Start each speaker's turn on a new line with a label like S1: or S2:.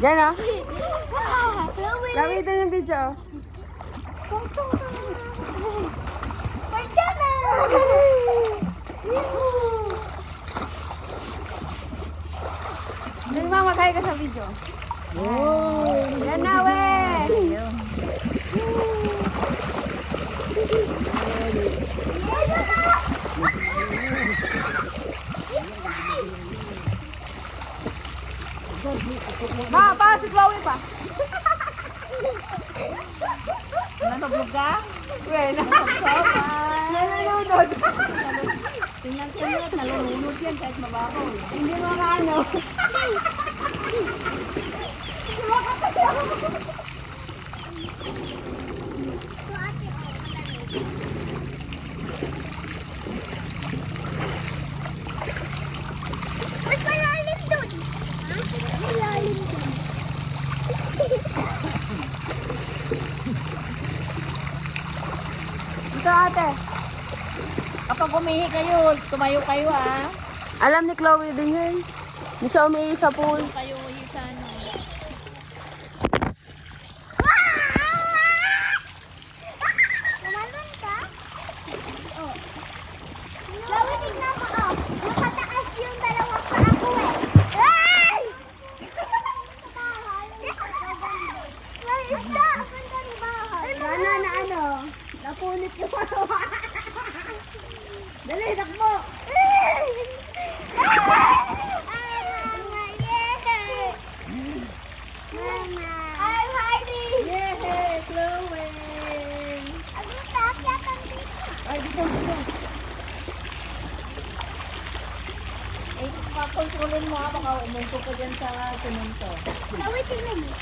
S1: Diyan o.
S2: Chloe!
S1: Gamitin yung video.
S2: Diyan na!
S1: Diyan ma, magkaya ka sa video. Yan na, we. Ma, pa, si Chloe pa.
S3: Nanoblog ka?
S1: Wen. Nalulunod.
S3: Tingnan ko niya, nalulunod yan kahit mababaw.
S1: Hindi mo maano.
S2: Mas malalim dun! Malalim dun.
S1: Ito ate.
S3: Kapag umihi kayo, tumayo kayo ah.
S1: Alam ni Chloe din yun. Hindi siya umiihi sa pool.
S3: Kayo sa ano.
S2: Tumalon ka? Oh. Chloe, tignan mo, oh. Nakataas yung dalawang paa ko eh. Ay! May isda! Ang bahay.
S1: Sana na ano, napunit ko pa. Dali, takbo.
S2: I'm hiding!
S1: Yay, Chloe.
S2: Ang takyat ang dito.
S1: Ay, dito, dito.
S3: Eh, pakontrolin mo ha, baka umunto ka dyan sa semento.
S2: Chloe, tingnan mo.